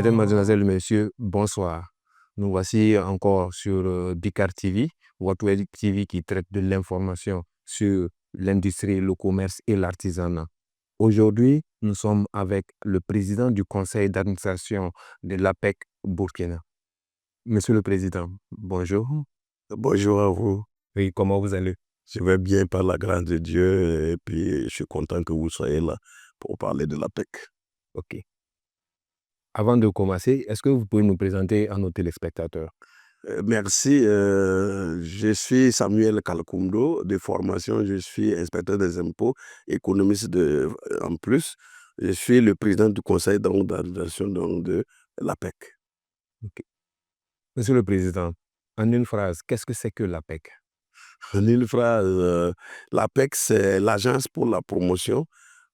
Mesdames, Mademoiselles, Messieurs, bonsoir. Nous voici encore sur Bicart TV, votre web TV qui traite de l'information sur l'industrie, le commerce et l'artisanat. Aujourd'hui, nous sommes avec le président du conseil d'administration de l'APEC Burkina. Monsieur le Président, bonjour. Bonjour à vous. Oui, comment vous allez? Je vais bien par la grâce de Dieu et puis je suis content que vous soyez là pour parler de l'APEC. OK. Avant de commencer, est-ce que vous pouvez nous présenter à nos téléspectateurs? Merci. Je suis Samuel Kalkundo. De formation, je suis inspecteur des impôts, économiste en plus. Je suis le président du conseil d'administration de l'APEC. OK. Monsieur le Président, en une phrase, qu'est-ce que c'est que l'APEC? En une phrase, l'APEC, c'est l'agence pour la promotion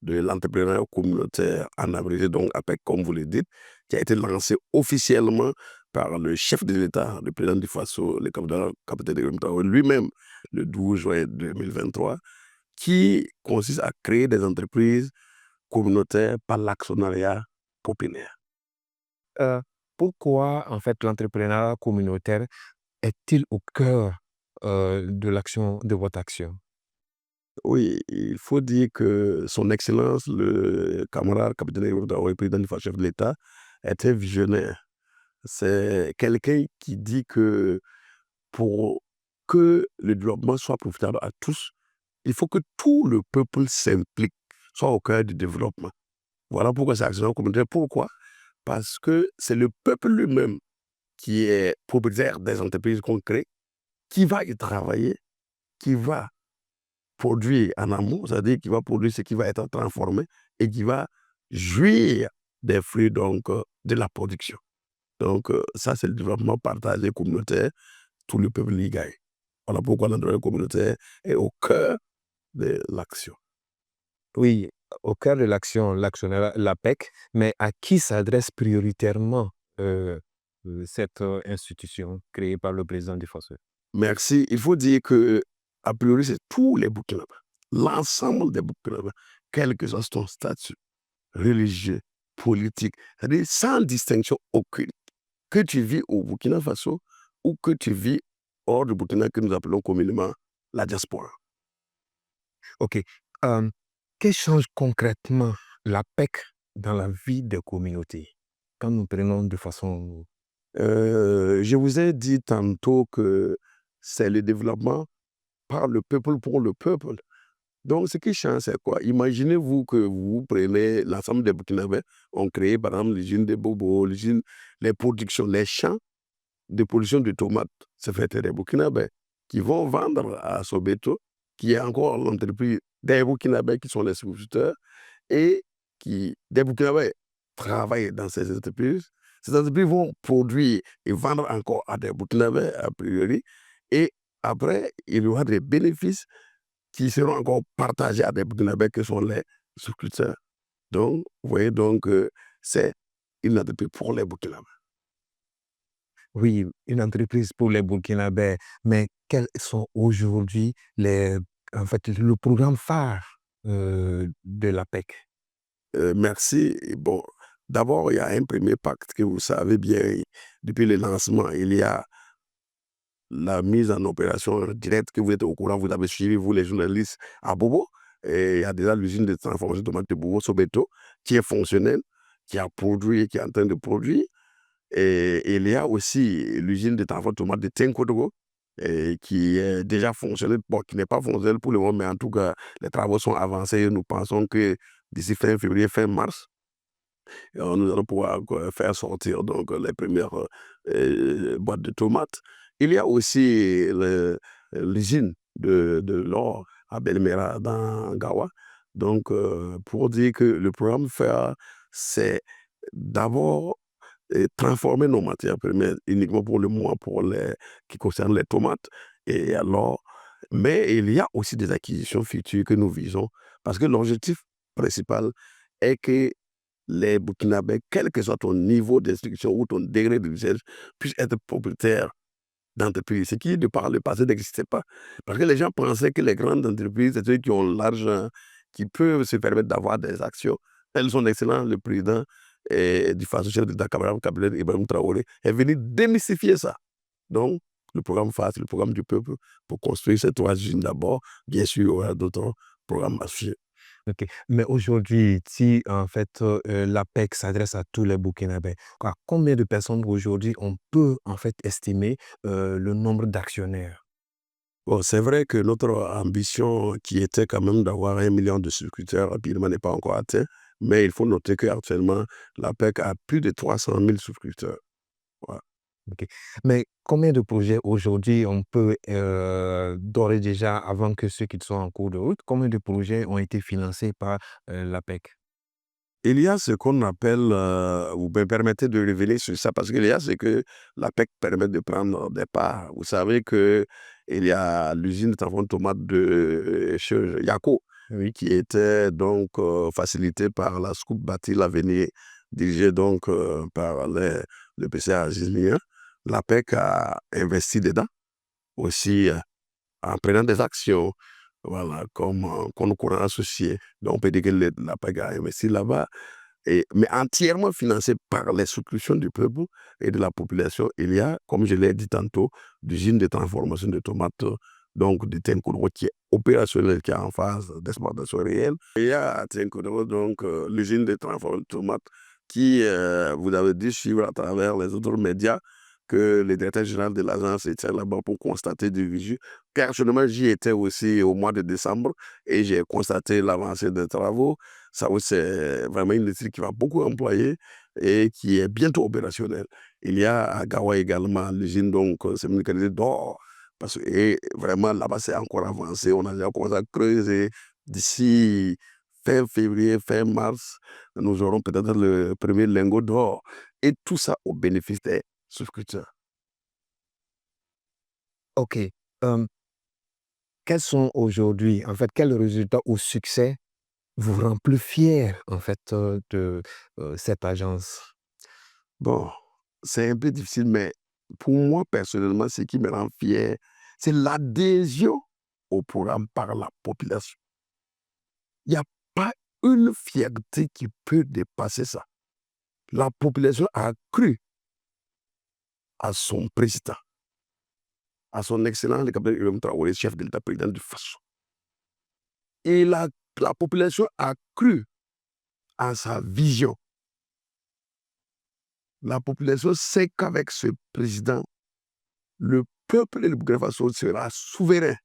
de l'entrepreneuriat communautaire en abrégé, donc APEC, comme vous le dites, qui a été lancé officiellement par le chef de l'État, le président du Faso, le capitaine de Traoré lui-même, le 12 juin 2023, qui consiste à créer des entreprises communautaires par l'actionnariat populaire. Pourquoi, en fait, l'entrepreneuriat communautaire est-il au cœur de l'action, de votre action? Oui, il faut dire que son Excellence, le camarade capitaine Ibrahima Traoré, président du chef de l'État, était visionnaire. C'est quelqu'un qui dit que pour que le développement soit profitable à tous, il faut que tout le peuple s'implique, soit au cœur du développement. Voilà pourquoi c'est actionnaire communautaire. Pourquoi? Parce que c'est le peuple lui-même qui est propriétaire des entreprises qu'on crée, qui va y travailler, qui va produire en amont, c'est-à-dire qui va produire ce qui va être transformé et qui va jouir des fruits donc, de la production. Donc, ça, c'est le développement partagé communautaire, tout le peuple y gagne. Voilà pourquoi l'entrepreneuriat communautaire est au cœur de l'action. Oui, au cœur de l'action, l'actionnaire, l'APEC, mais à qui s'adresse prioritairement cette institution créée par le président du Faso? Merci. Il faut dire que, a priori, c'est tous les Burkinabés, l'ensemble des Burkinabés, quel que soit son statut religieux, politique, c'est-à-dire sans distinction aucune. Que tu vis au Burkina Faso ou que tu vis hors du Burkina, que nous appelons communément la diaspora. OK. Qu'est-ce qui change concrètement l'APEC dans la vie des communautés? Quand nous prenons de façon... Je vous ai dit tantôt que c'est le développement par le peuple pour le peuple. Donc, ce qui change, c'est quoi? Imaginez-vous que vous prenez l'ensemble des Burkinabés, ont créé par exemple l'usine de Bobo, les productions, les champs de production de tomates. C'est fait des Burkinabés qui vont vendre à Sobeto, qui est encore l'entreprise des Burkinabés qui sont les souscripteurs et des Burkinabés travaillent dans ces entreprises. Ces entreprises vont produire et vendre encore à des Burkinabés a priori et après, il y aura des bénéfices qui seront encore partagés à des Burkinabés qui sont les souscripteurs. Donc, vous voyez, donc, c'est une entreprise pour les Burkinabés. Oui, une entreprise pour les Burkinabés, mais quels sont aujourd'hui en fait, le programme phare de l'APEC? Merci. Bon, d'abord, il y a un premier pacte que vous savez bien, depuis le lancement, il y a la mise en opération directe que vous êtes au courant, vous avez suivi, vous les journalistes, à Bobo. Et il y a déjà l'usine de transformation de tomates de Bobo, Sobeto, qui est fonctionnelle, qui a produit, qui est en train de produire. Et il y a aussi l'usine de transformation de tomates de Tenkodogo, qui est déjà fonctionnelle, bon, qui n'est pas fonctionnelle pour le moment, mais en tout cas, les travaux sont avancés et nous pensons que d'ici fin février, fin mars, nous allons pouvoir faire sortir donc, les premières boîtes de tomates. Il y a aussi l'usine de l'or à Belmera dans Gawa. Donc, pour dire que le programme FAIR, c'est d'abord transformer nos matières premières uniquement pour le moment, qui concernent les tomates. Et alors, mais il y a aussi des acquisitions futures que nous visons, parce que l'objectif principal est que les Burkinabés, quel que soit ton niveau d'instruction ou ton degré de recherche, puissent être propriétaires d'entreprises, ce qui, de par le passé, n'existait pas. Parce que les gens pensaient que les grandes entreprises, c'est ceux qui ont l'argent, qui peuvent se permettre d'avoir des actions. Elles sont excellents, le président et du phare chef d'État Capitaine Ibrahim Traoré est venu démystifier ça. Donc, le programme FAST, le programme du peuple, pour construire ces 3 usines d'abord. Bien sûr, il y aura d'autres programmes à suivre. OK. Mais aujourd'hui, si en fait, l'APEC s'adresse à tous les Burkinabés, à combien de personnes aujourd'hui on peut en fait estimer, le nombre d'actionnaires? Bon, c'est vrai que notre ambition qui était quand même d'avoir 1 million de souscripteurs rapidement n'est pas encore atteint, mais il faut noter qu'actuellement, l'APEC a plus de 300 000 souscripteurs. Voilà. OK. Mais combien de projets aujourd'hui on peut, d'ores et déjà, avant que ceux qui sont en cours de route, combien de projets ont été financés par, l'APEC? Il y a ce qu'on appelle, vous me permettez de revenir sur ça, parce qu'il y a ce que l'APEC permet de prendre des parts. Vous savez qu'il y a l'usine de transformation de tomates de chez Yako, Oui. qui était donc facilitée par la Scoop Bâti l'Avenir, dirigée donc par le PCA Aziz Mien. L'APEC a investi dedans aussi en prenant des actions, voilà, comme courant associé. Donc on peut dire que l'APEC a investi là-bas, mais entièrement financé par les souscriptions du peuple et de la population. Il y a, comme je l'ai dit tantôt, l'usine de transformation de tomates, donc de Tenkoudou, qui est opérationnelle, qui est en phase d'exploitation réelle. Il y a à Tenkoudou, donc, l'usine de transformation de tomates qui, vous avez dû suivre à travers les autres médias, que le directeur général de l'agence était là-bas pour constater du visu. Personnellement, j'y étais aussi au mois de décembre et j'ai constaté l'avancée des travaux. Ça aussi, c'est vraiment une industrie qui va beaucoup employer et qui est bientôt opérationnelle. Il y a à Gawa également l'usine donc semi-mécanisée d'or. Et vraiment là-bas, c'est encore avancé. On a déjà commencé à creuser. D'ici fin février, fin mars, nous aurons peut-être le premier lingot d'or. Et tout ça au bénéfice des souscripteurs. OK. Hem, quels sont aujourd'hui, en fait, quels résultats ou succès vous rend plus fier, en fait, de, cette agence? Bon, c'est un peu difficile, mais pour moi, personnellement, ce qui me rend fier, c'est l'adhésion au programme par la population. Il n'y a pas une fierté qui peut dépasser ça. La population a cru à son président, à son excellent le capitaine Ibrahim Traoré, chef de l'État, président du FASO. Et la population a cru à sa vision. La population sait qu'avec ce président, le peuple et le Burkina Faso sera souverain.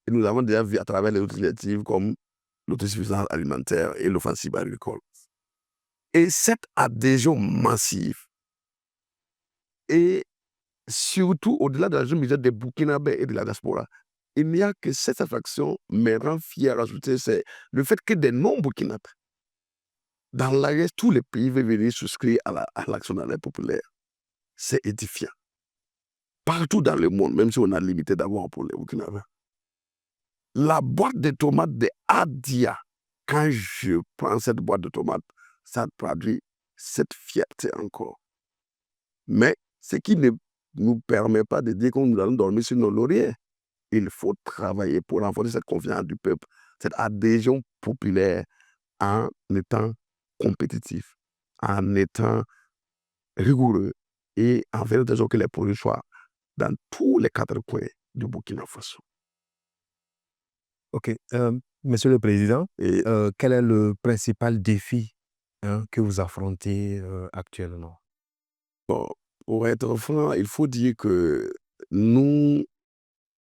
Et nous avons déjà vu à travers les autres initiatives comme l'autosuffisance alimentaire et l'offensive agricole. Et cette adhésion massive, et surtout au-delà de la jeune misère des Burkinabés et de la diaspora, il n'y a que cette satisfaction me rend fier à ajouter, c'est le fait que des non-Burkinabés, dans l'AES, tous les pays veulent venir souscrire à l'action populaire. C'est édifiant. Partout dans le monde, même si on a limité d'abord pour les Burkinabés. La boîte de tomates de Adia, quand je prends cette boîte de tomates, ça traduit cette fierté encore. Mais ce qui ne nous permet pas de dire que nous allons dormir sur nos lauriers. Il faut travailler pour renforcer cette confiance du peuple, cette adhésion populaire, en étant compétitif, en étant rigoureux et en faisant de sorte que les produits soient dans tous les 4 coins du Burkina Faso. OK. Monsieur le président, Et quel est le principal défi, hein, que vous affrontez, actuellement? bon, pour être franc, il faut dire que nous,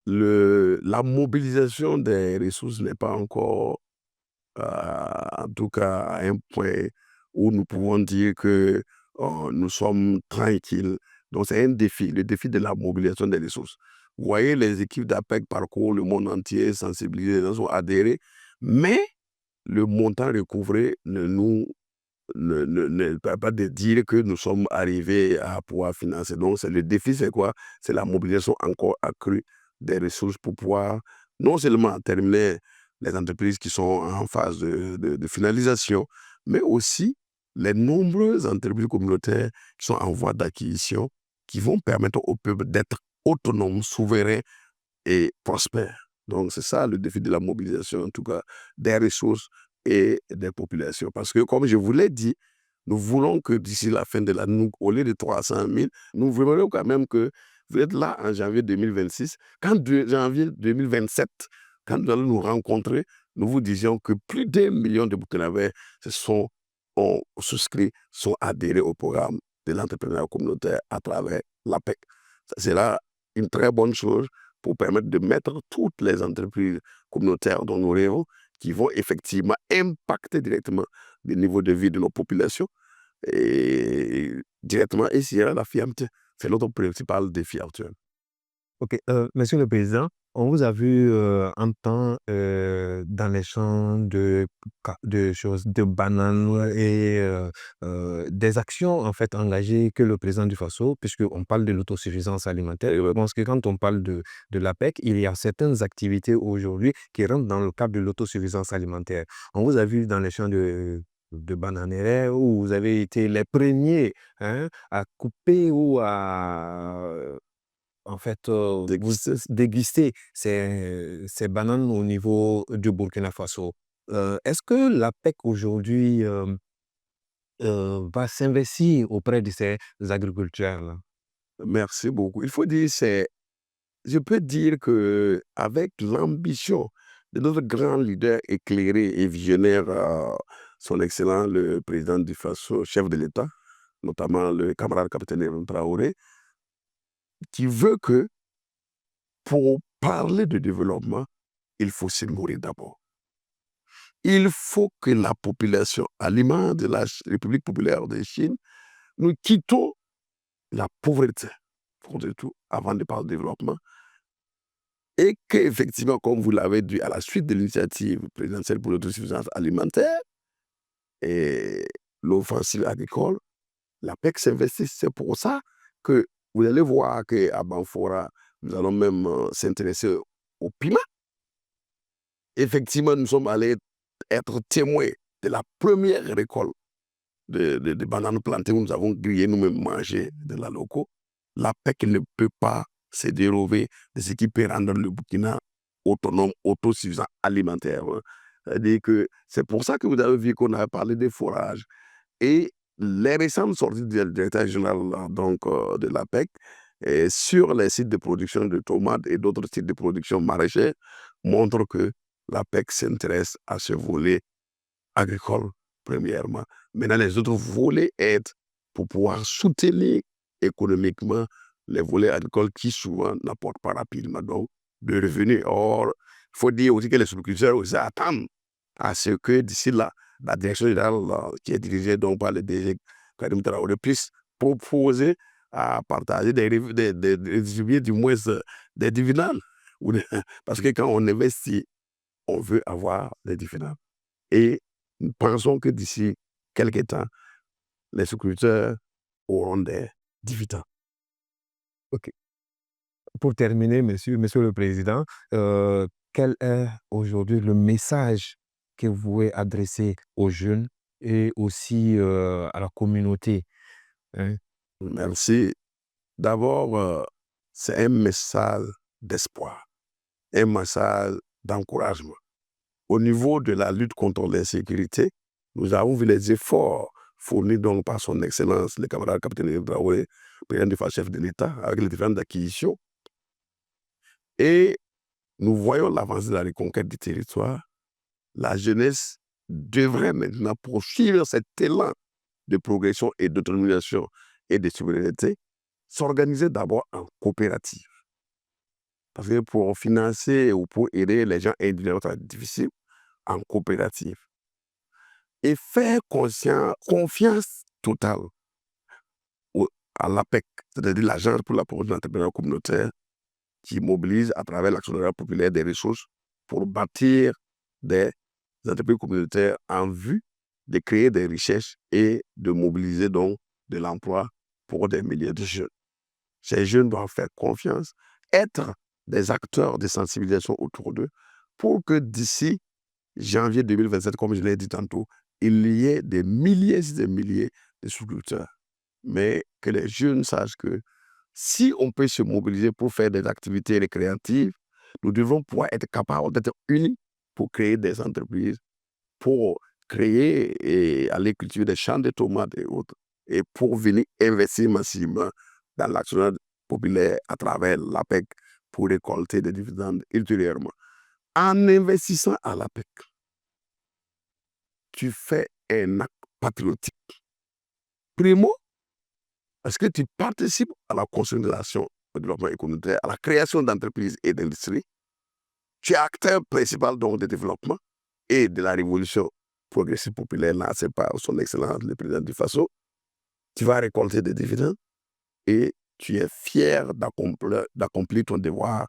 la mobilisation des ressources n'est pas encore, en tout cas, à un point où nous pouvons dire que nous sommes tranquilles. Donc, c'est un défi, le défi de la mobilisation des ressources. Vous voyez, les équipes d'APEC parcourent le monde entier, sensibilisent, les gens ont adhéré, mais le montant recouvré ne permet pas de dire que nous sommes arrivés à pouvoir financer. Donc, le défi, c'est quoi? C'est la mobilisation encore accrue des ressources pour pouvoir non seulement terminer les entreprises qui sont en phase de finalisation, mais aussi les nombreuses entreprises communautaires qui sont en voie d'acquisition, qui vont permettre au peuple d'être autonome, souverain et prospère. Donc, c'est ça le défi de la mobilisation, en tout cas, des ressources et des populations. Parce que, comme je vous l'ai dit, Nous voulons que d'ici la fin de l'année, au lieu de 300 000, nous voudrions quand même que vous êtes là en janvier 2026. Janvier 2027, quand nous allons nous rencontrer, nous vous disions que plus d'1 million de Burkinabés ont souscrit, sont adhérés au programme de l'entrepreneuriat communautaire à travers l'APEC. C'est là une très bonne chose pour permettre de mettre toutes les entreprises communautaires dont nous rêvons, qui vont effectivement impacter directement le niveau de vie de nos populations et directement essayer la fermeté. C'est notre principal défi actuel. OK, monsieur le président, on vous a vu, un temps, dans les champs de choses, de bananes et des actions, en fait, engagées que le président du Faso, puisqu'on parle de l'autosuffisance alimentaire. Et je pense que quand on parle de l'APEC, il y a certaines activités aujourd'hui qui rentrent dans le cadre de l'autosuffisance alimentaire. On vous a vu dans les champs de bananeraies où vous avez été les premiers, hein, à couper ou à en fait, vous Déguster. dégustez ces bananes au niveau du Burkina Faso. Est-ce que l'APEC aujourd'hui, va s'investir auprès de ces agriculteurs-là? Merci beaucoup. Il faut dire, je peux dire que avec l'ambition de notre grand leader éclairé et visionnaire, son excellent le président du Faso, chef de l'État, notamment le camarade capitaine Ibrahim Traoré, qui veut que pour parler de développement, il faut se nourrir d'abord. Il faut que la population, à l'image de la République populaire de Chine, nous quittons la pauvreté, pour de tout, avant de parler de développement. Et qu'effectivement, comme vous l'avez dit, à la suite de l'initiative présidentielle pour l'autosuffisance alimentaire et l'offensive agricole, la PEC s'investit. C'est pour ça que vous allez voir qu'à Banfora, nous allons même s'intéresser au piment. Effectivement, nous sommes allés être témoins de la première récolte de bananes plantées où nous avons grillé, nous-mêmes mangé de la loco. La PEC ne peut pas se dérober de ce qui peut rendre le Burkina autonome, autosuffisant alimentaire. C'est-à-dire que c'est pour ça que vous avez vu qu'on a parlé des forages. Et les récentes sorties du directeur général donc, de la PEC sur les sites de production de tomates et d'autres sites de production maraîchère montrent que la PEC s'intéresse à ce volet agricole, premièrement. Maintenant, les autres volets aident pour pouvoir soutenir économiquement les volets agricoles qui souvent n'apportent pas rapidement donc de revenus. Or, il faut dire aussi que les agriculteurs aussi attendent à ce que d'ici là, la direction générale qui est dirigée donc par le DG Karim Traoré puisse proposer à partager des distribuer du moins des dividendes. Parce que quand on investit, on veut avoir des dividendes. Et nous pensons que d'ici quelques temps, les agriculteurs auront des dividendes. OK. Pour terminer, monsieur le président, quel est aujourd'hui le message que vous voulez adresser aux jeunes et aussi, à la communauté, hein? Merci. D'abord, c'est un message d'espoir, un message d'encouragement. Au niveau de la lutte contre l'insécurité, nous avons vu les efforts fournis donc par son Excellence, le camarade capitaine Ibrahim Traoré, président du chef de l'État, avec les différentes acquisitions. Et nous voyons l'avancée de la reconquête du territoire. La jeunesse devrait maintenant poursuivre cet élan de progression et d'autonomisation et de souveraineté, s'organiser d'abord en coopérative. Parce que pour financer ou pour aider les gens individuellement, ça va être difficile, en coopérative. Et faire confiance totale à l'APEC, c'est-à-dire l'Agence pour la promotion de l'entrepreneuriat communautaire, qui mobilise à travers l'actionnariat populaire des ressources pour bâtir des entreprises communautaires en vue de créer des richesses et de mobiliser donc de l'emploi pour des milliers de jeunes. Ces jeunes doivent faire confiance, être des acteurs de sensibilisation autour d'eux pour que d'ici janvier 2027, comme je l'ai dit tantôt, il y ait des milliers et des milliers de sous-culteurs. Mais que les jeunes sachent que si on peut se mobiliser pour faire des activités récréatives, nous devons pouvoir être capables d'être unis pour créer des entreprises, pour créer et aller cultiver des champs de tomates et autres, et pour venir investir massivement dans l'action populaire à travers l'APEC pour récolter des dividendes ultérieurement. En investissant à l'APEC, tu fais un acte patriotique. Primo, parce que tu participes à la consolidation du développement économique, à la création d'entreprises et d'industries. Tu es acteur principal donc de développement et de la révolution progressive populaire lancée par son Excellence le président du Faso. Tu vas récolter des dividendes et tu es fier d'accomplir ton devoir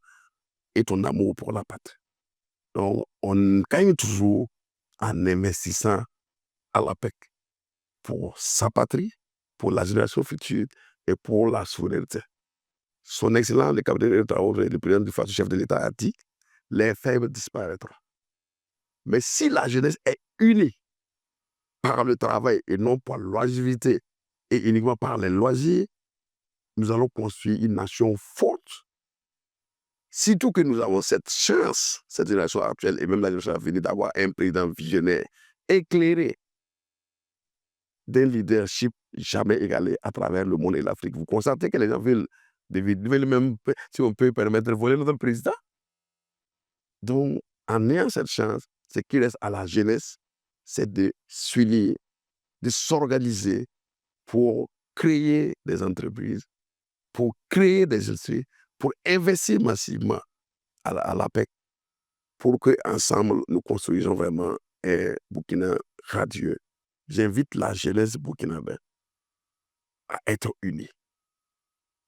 et ton amour pour la patrie. Donc, on gagne toujours en investissant à l'APEC pour sa patrie, pour la génération future et pour la souveraineté. Son Excellence, le capitaine Traoré, le président du Faso, chef de l'État, a dit les faibles disparaîtront. Mais si la jeunesse est unie par le travail et non par l'oisiveté et uniquement par les loisirs, nous allons construire une nation forte. Surtout que nous avons cette chance, cette génération actuelle et même la génération à venir, d'avoir un président visionnaire, éclairé, d'un leadership jamais égalé à travers le monde et l'Afrique. Vous constatez que les gens veulent même, si on peut permettre, de voler notre président. Donc, en ayant cette chance, ce qui reste à la jeunesse, c'est de s'unir, de s'organiser pour créer des entreprises, pour créer des industries, pour investir massivement à l'APEC, pour qu'ensemble, nous construisons vraiment un Burkina radieux. J'invite la jeunesse burkinabé à être unie.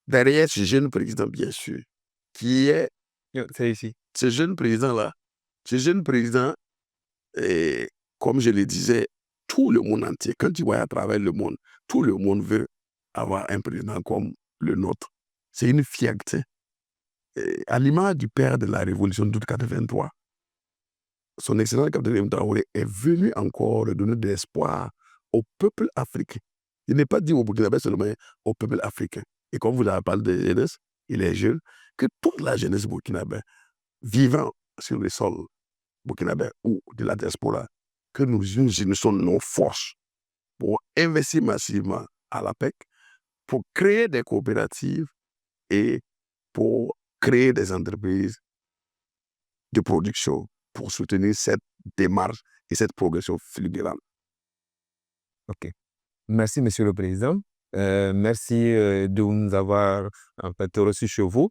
Derrière ce jeune président, bien sûr, qui est... C'est ici. Ce jeune président-là, et comme je le disais, tout le monde entier, quand tu vois à travers le monde, tout le monde veut avoir un président comme le nôtre. C'est une fierté. Et à l'image du père de la révolution d'août 83, son excellent capitaine Traoré est venu encore donner de l'espoir au peuple africain. Il n'est pas dit au Burkinabé seulement, au peuple africain. Et comme vous avez parlé de jeunesse, il est jeune, que toute la jeunesse burkinabé vivant sur le sol burkinabé ou de la diaspora, que nous unissons nos forces pour investir massivement à l'APEC, pour créer des coopératives et pour créer des entreprises de production pour soutenir cette démarche et cette progression fulgurante. OK. Merci, Monsieur le Président. Merci de nous avoir en fait reçus chez vous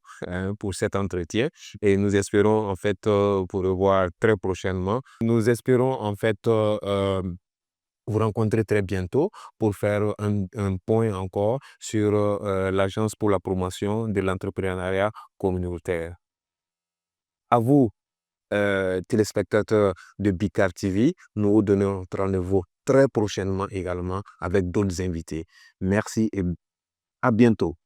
pour cet entretien et nous espérons en fait vous revoir très prochainement. Nous espérons en fait vous rencontrer très bientôt pour faire un point encore sur l'Agence pour la promotion de l'entrepreneuriat communautaire. À vous, téléspectateurs de Bicart TV, nous vous donnons notre rendez-vous très prochainement également avec d'autres invités. Merci et à bientôt.